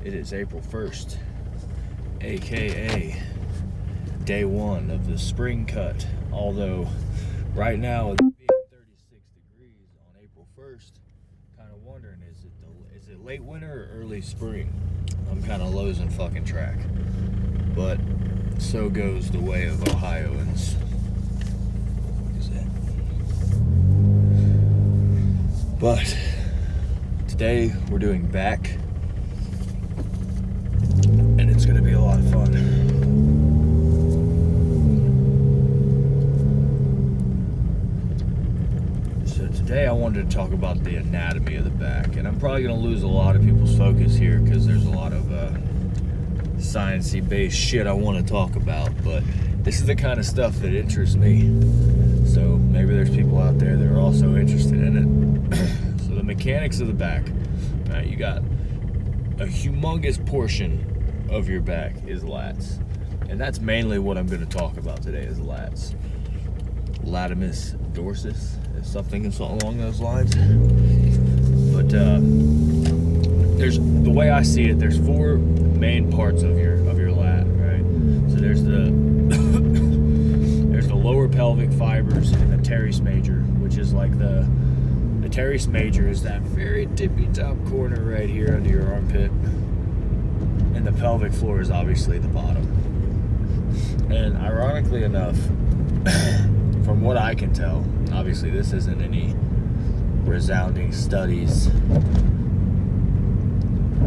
It is April 1st, aka day one of the spring cut. Although right now it's being 36 degrees on April 1st, kind of wondering is it late winter or early spring? I'm kind of losing fucking track. But so goes the way of Ohioans. What is that? But today we're doing back, and it's going to be a lot of fun. So today I wanted to talk about the anatomy of the back, and I'm probably going to lose a lot of people's focus here because there's a lot of sciencey based shit I want to talk about, but this is the kind of stuff that interests me. So maybe there's people out there that are also interested in it. So the mechanics of the back. All right, you got a humongous portion of your back is lats, and that's mainly what I'm going to talk about today is lats. Latimus dorsus is something along those lines. But there's, the way I see it, there's four main parts of your lat, right? So there's the there's the lower pelvic fibers and the teres major, which is like the teres major is that very tippy top corner right here under your armpit, and the pelvic floor is obviously the bottom. And ironically enough, from what I can tell, obviously this isn't any resounding studies.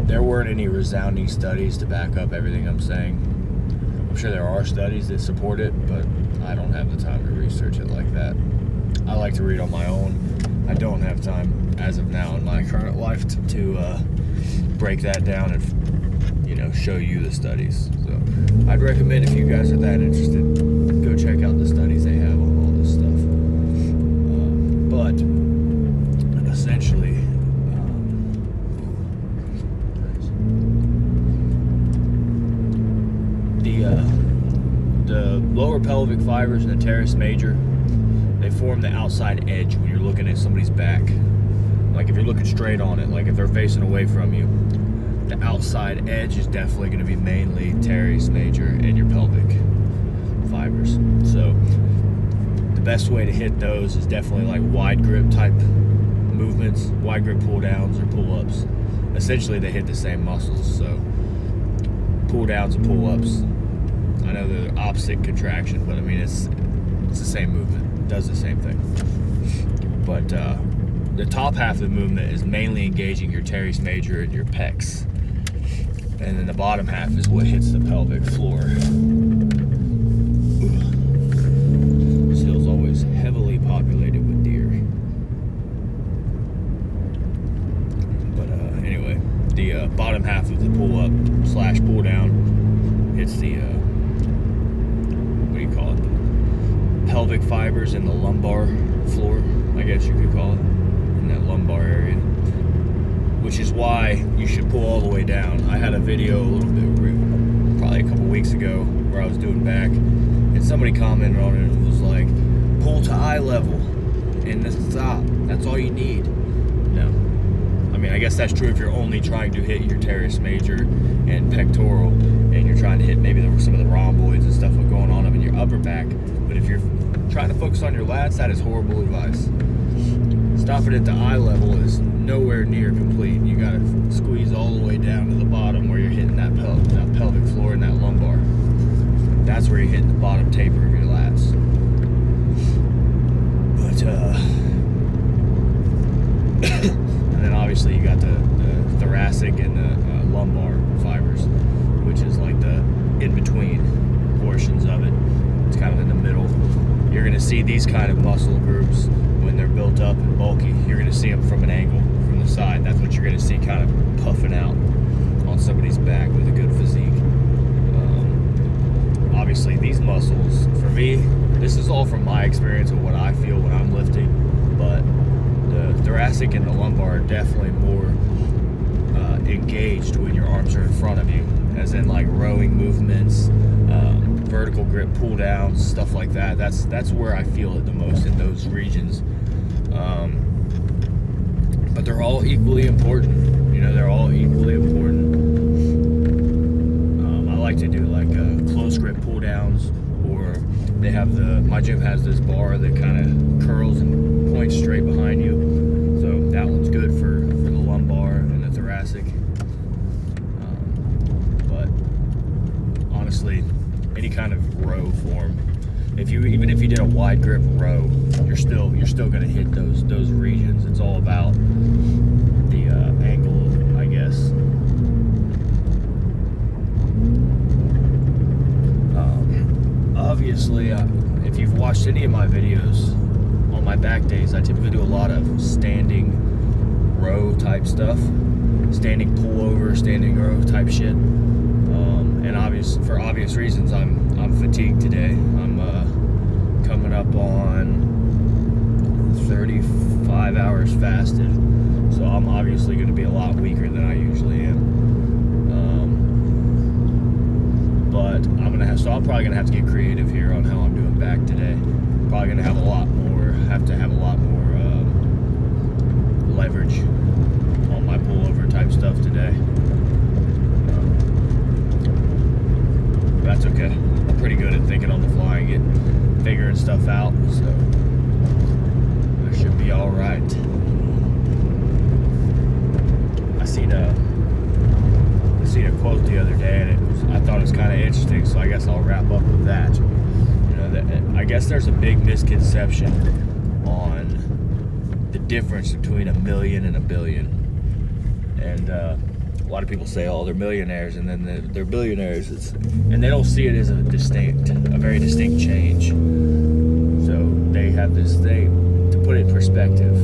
There weren't any resounding studies to back up everything I'm saying. I'm sure there are studies that support it, but I don't have the time to research it like that. I like to read on my own. I don't have time, as of now, in my current life, to break that down and, show you the studies. So I'd recommend, if you guys are that interested, go check out the studies they have on all this stuff. But essentially, the lower pelvic fibers and the teres major, they form the outside edge when you're looking at somebody's back. Like if you're looking straight on it, like if they're facing away from you, the outside edge is definitely going to be mainly teres major and your pelvic fibers. So the best way to hit those is definitely like wide grip type movements, wide grip pull downs or pull ups. Essentially they hit the same muscles. So pull downs and pull ups, I know they're the opposite contraction, but I mean it's the same movement. It does the same thing. But the top half of the movement is mainly engaging your teres major and your pecs. And then the bottom half is what hits the pelvic floor. This hill's always heavily populated with deer. But anyway, the bottom half of the pull up / pull down hits the pelvic fibers in the lumbar floor, I guess you could call it, in that lumbar area, which is why you should pull all the way down. I had a video a little bit, probably a couple weeks ago, where I was doing back, and somebody commented on it and was like, pull to eye level and stop. That's all you need. No. I mean, I guess that's true if you're only trying to hit your teres major and pectoral, and you're trying to hit maybe some of the rhomboids and stuff going on up in your upper back. But if you're trying to focus on your lats, that is horrible advice. Stopping at the eye level is nowhere near complete. You gotta squeeze all the way down to the bottom where you're hitting that pelvic floor and that lumbar. That's where you're hitting the bottom taper of your lats. But and then obviously you got the thoracic and the lumbar fibers, which is like the in-between portions of it. It's kind of in the middle. You're going to see these kind of muscle groups when they're built up and bulky. You're going to see them from an angle, from the side. That's what you're going to see kind of puffing out on somebody's back with a good physique. Obviously, these muscles, for me, this is all from my experience of what I feel when I'm lifting, but the thoracic and the lumbar are definitely more engaged when your arms are in front of you, as in like rowing movements, vertical grip pull downs, stuff like that. That's where I feel it the most, in those regions. But they're all equally important. They're all equally important. They have my gym has this bar that kind of curls and points straight behind you. So that one's good for the lumbar and the thoracic. But honestly, any kind of row form, even if you did a wide grip row, you're still going to hit those regions. It's all about the angle, I guess. Obviously, if you've watched any of my videos on my back days, I typically do a lot of standing row type stuff, standing pullover, standing row type shit. And for obvious reasons, I'm fatigued today. I'm coming up on 35 hours fasted, so I'm obviously going to be a lot weaker than I usually am. But I'm probably gonna have to get creative here on how I'm doing back today. Probably gonna have to have a lot more leverage on my pullover type stuff today. But that's okay. I'm pretty good at thinking on the fly and figuring stuff out, so I should be all right. I seen a quote the other day, and I thought it was kind of interesting, so I guess I'll wrap up with that. I guess there's a big misconception on the difference between a million and a billion. And a lot of people say, oh, they're millionaires, and then they're billionaires. And they don't see it as a very distinct change. So they have this thing, to put it in perspective,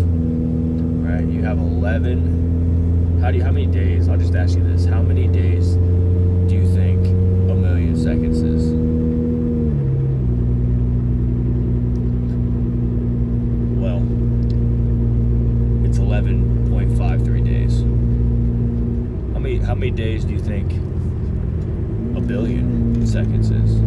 right? You have 11. How many days? I'll just ask you this. How many days do you think a million seconds is? Well, it's 11.53 days. How many days do you think a billion seconds is?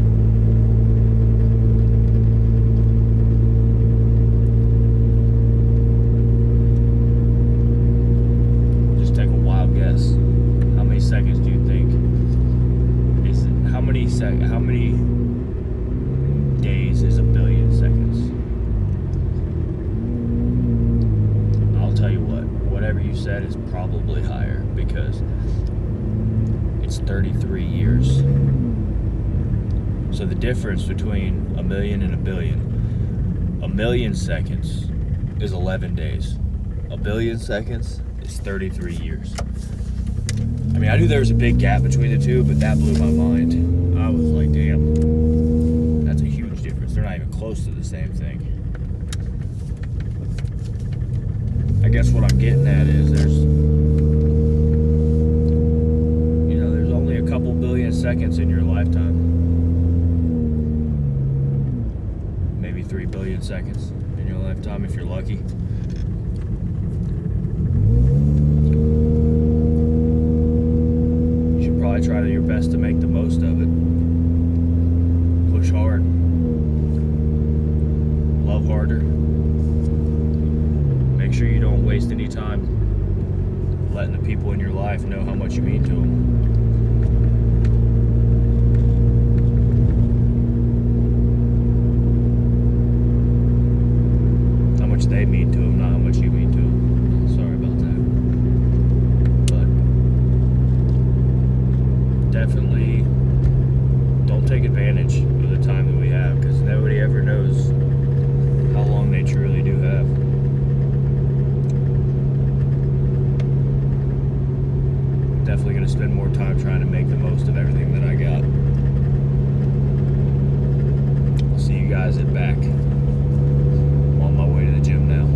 How many seconds do you think how many days is a billion seconds? I'll tell you whatever you said is probably higher, because it's 33 years. So the difference between a million and a million seconds is 11 days. A billion seconds is 33 years. I mean, I knew there was a big gap between the two, but that blew my mind. I was like, damn, that's a huge difference. They're not even close to the same thing. I guess what I'm getting at is there's only a couple billion seconds in your lifetime. Maybe 3 billion seconds in your lifetime if you're lucky. Try your best to make the most of it. Push hard. Love harder. Make sure you don't waste any time letting the people in your life know how much you mean to them. How much they mean to them, not how much you mean to them. Sorry about that. Definitely don't take advantage of the time that we have, because nobody ever knows how long they truly do have. Definitely going to spend more time trying to make the most of everything that I got. I'll see you guys at back. I'm on my way to the gym now.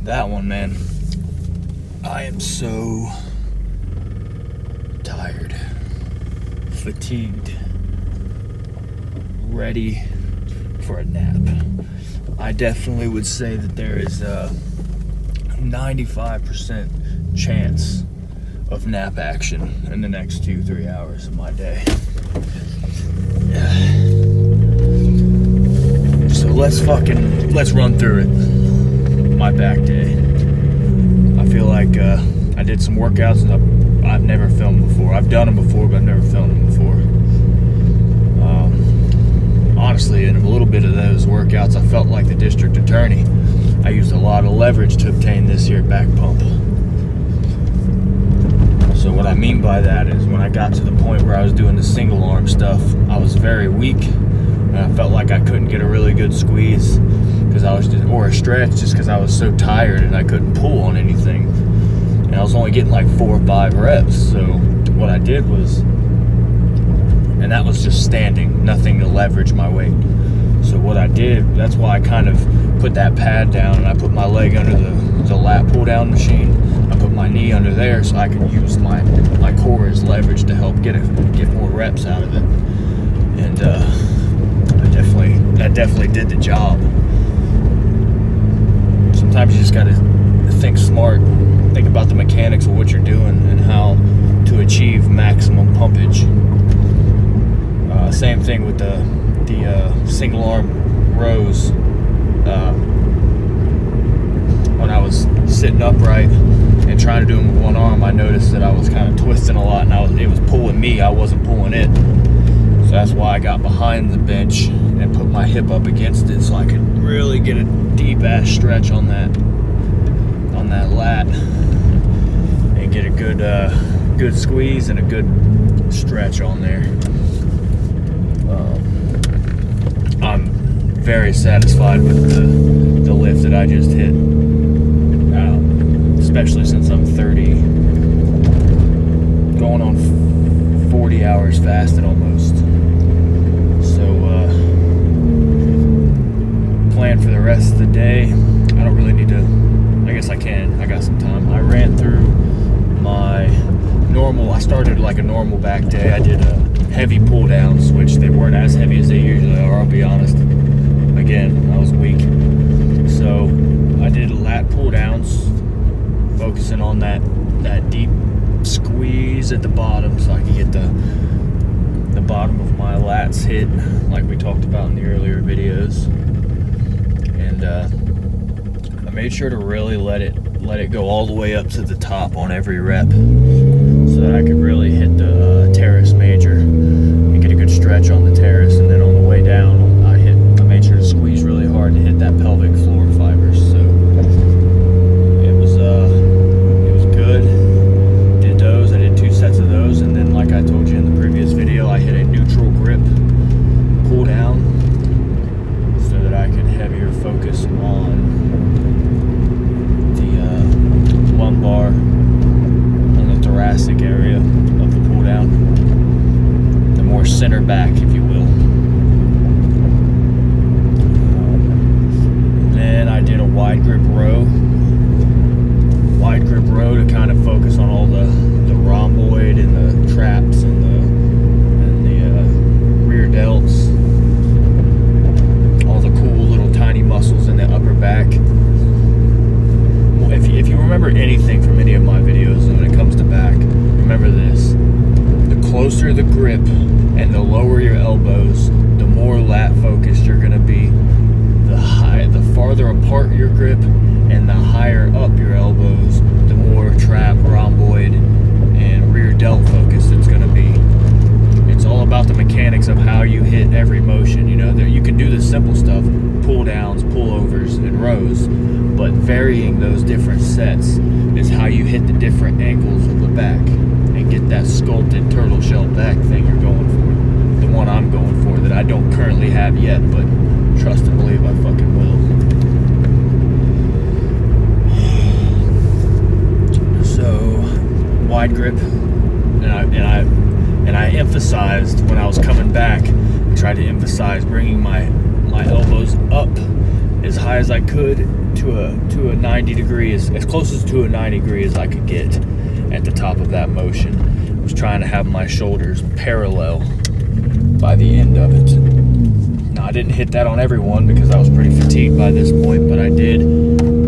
That one, man. I am so tired, fatigued, ready for a nap. I definitely would say that there is a 95% chance of nap action in the next 2-3 hours of my day. So let's run through it. My back day. I feel like I did some workouts that I've never filmed before. I've done them before, but I've never filmed them before. Honestly, in a little bit of those workouts, I felt like the district attorney. I used a lot of leverage to obtain this here back pump. So what I mean by that is when I got to the point where I was doing the single arm stuff, I was very weak, and I felt like I couldn't get a really good squeeze because or a stretch, just because I was so tired and I couldn't pull on anything. And I was only getting like 4 or 5 reps. So what I did was, and that was just standing, nothing to leverage my weight. So what I did, that's why I kind of put that pad down and I put my leg under the lat pull down machine. I put my knee under there so I could use my core as leverage to help get more reps out of it. And that definitely did the job. Sometimes you just gotta think smart, think about the mechanics of what you're doing and how to achieve maximum pumpage. Same thing with the single arm rows. When I was sitting upright and trying to do them with one arm, I noticed that I was kind of twisting a lot, and it was pulling me. I wasn't pulling it. So that's why I got behind the bench and put my hip up against it, so I could really get a deep ass stretch on that lat and get a good squeeze and a good stretch on there. I'm very satisfied with the lift that I just hit, especially since I'm 30, going on 40 hours fasted almost. So plan for the rest of the day. I don't really need to, I guess I can, I got some time. I ran through my normal, I started like a normal back day. I did heavy pull downs, which they weren't as heavy as they usually are, I'll be honest. Again, I was weak. So I did lat pull downs, focusing on that deep squeeze at the bottom so I could get the bottom of my lats hit like we talked about in the earlier videos. And I made sure to really let it go all the way up to the top on every rep so that I could really hit the teres major and get a good stretch on the teres. And then on the way down, I made sure to squeeze really hard to hit that pelvic floor fibers. So it was good. Did those. I did 2 sets of those, and then like I told you in the previous video, I hit a neutral grip pull down so that I could heavier focus on the lumbar and the thoracic area of the pull down, the more center back, if you will. Then I did a wide grip row to kind of focus on all the rhomboid and the traps and the rear delts, all the cool little tiny muscles in the upper back. If you remember anything from any of my videos when it comes to back, remember this: the closer the grip and the lower your elbows, the more lat focused you're going to be. The farther apart your grip and the higher up your elbows, the more trap, rhomboid, and rear delt focus it's going to be. It's all about the mechanics of how you hit every motion. You know, you can do the simple stuff, pull downs, pullovers, and rows, but varying those different sets is how you hit the different angles of the back and get that sculpted turtle shell back thing you're going for. The one I'm going for that I don't currently have yet, but trust and believe I fucking will. So wide grip, and I emphasized when I was coming back, I tried to emphasize bringing my elbows up as high as I could to a 90 degree, as close to a 90 degree as I could get at the top of that motion. I was trying to have my shoulders parallel by the end of it. Now, I didn't hit that on everyone because I was pretty fatigued by this point, but I did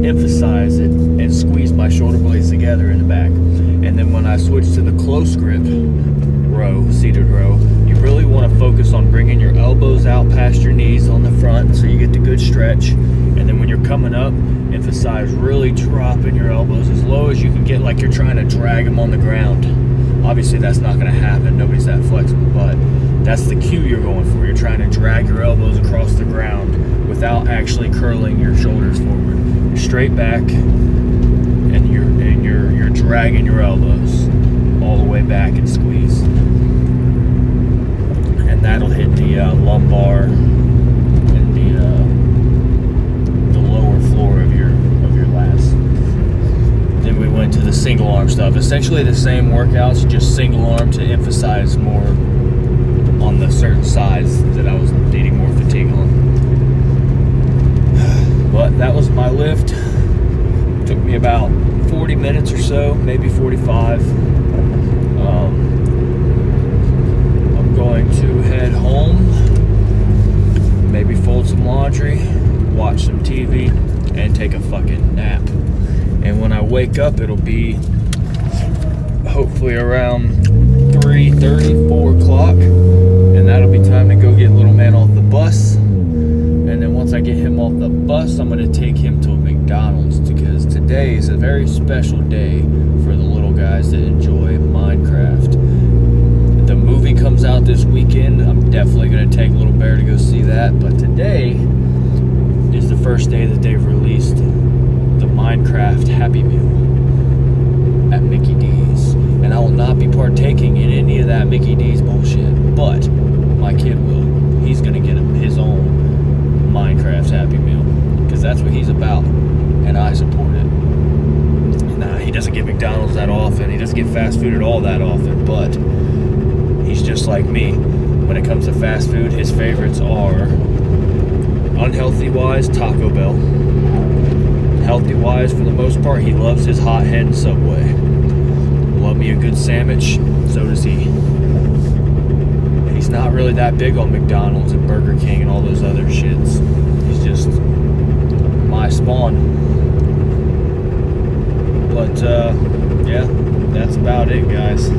emphasize it and squeeze my shoulder blades together in the back. And then when I switched to the close grip row, seated row, you really want to focus on bringing your elbows out past your knees on the front so you get the good stretch. And then when you're coming up, emphasize really dropping your elbows as low as you can get, like you're trying to drag them on the ground. Obviously that's not going to happen, nobody's that flexible, but that's the cue you're going for. You're trying to drag your elbows across the ground without actually curling your shoulders forward. You're straight back, and you're dragging your elbows all the way back and squeeze, and that'll hit the lumbar and the lower floor of your lats. Then we went to the single arm stuff. Essentially the same workouts, just single arm to emphasize more on the certain sides that I was needing more fatigue on. But that was my lift. Took me about 40 minutes or so, maybe 45. I'm going to head home, maybe fold some laundry, watch some TV, and take a fucking nap. And when I wake up, it'll be hopefully around 3:30, 4 o'clock, and that'll be time to go get little man off the bus. And then once I get him off the bus, I'm going to take him to a McDonald's, because today is a very special day for the little guys that enjoy Minecraft. The movie comes out this weekend. I'm definitely going to take Little Bear to go see that, but today is the first day that they've released the Minecraft Happy Meal at Mickey D's. And I will not be partaking in any of that Mickey D's bullshit, but my kid will. He's going to get his own Minecraft Happy Meal, because that's what he's about, and I support it. Nah, he doesn't get McDonald's that often. He doesn't get fast food at all that often, but he's just like me. When it comes to fast food, his favorites are, unhealthy-wise, Taco Bell. Healthy-wise, for the most part, he loves his Hot Head and Subway. Love me a good sandwich, so does he. He's not really that big on McDonald's and Burger King and all those other shits. He's just my spawn. But, yeah, that's about it, guys.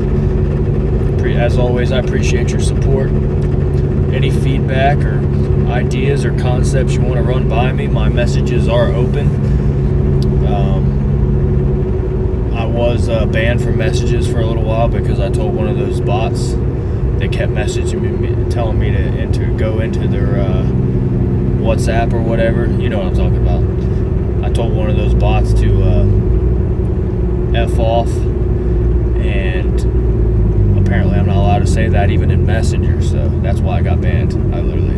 As always, I appreciate your support. Any feedback or ideas or concepts you want to run by me, my messages are open. I was banned from messages for a little while because I told one of those bots, they kept messaging me, telling me to go into their WhatsApp or whatever. You know what I'm talking about. I told one of those bots to F off, and apparently I'm not allowed to say that even in Messenger, so that's why I got banned.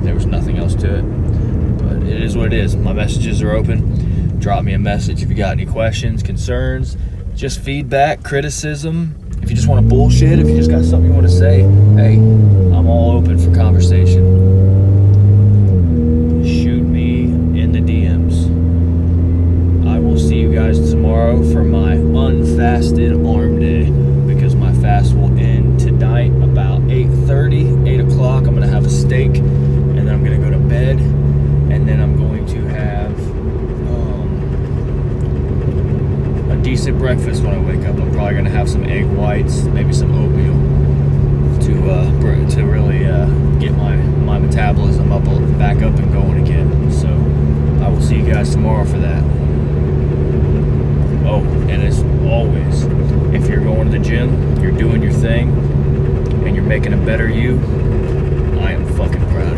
There was nothing else to it. But it is what it is. My messages are open. Drop me a message if you got any questions, concerns, just feedback, criticism. If you just want to bullshit, if you just got something you want to say, hey, I'm all open for conversation. Shoot me in the DMs. I will see you guys tomorrow for my unfasted arm day, because my fast will end tonight about 8:30, 8 o'clock. I'm going to have a steak, and then I'm going to go to bed, and then I'm going to have a decent breakfast when I wake up. I'm probably going to have some egg whites, maybe some oatmeal to really get my metabolism back up and going again. So I will see you guys tomorrow for that. Oh, and as always, if you're going to the gym, you're doing your thing, and you're making a better you, I am fucking proud of you.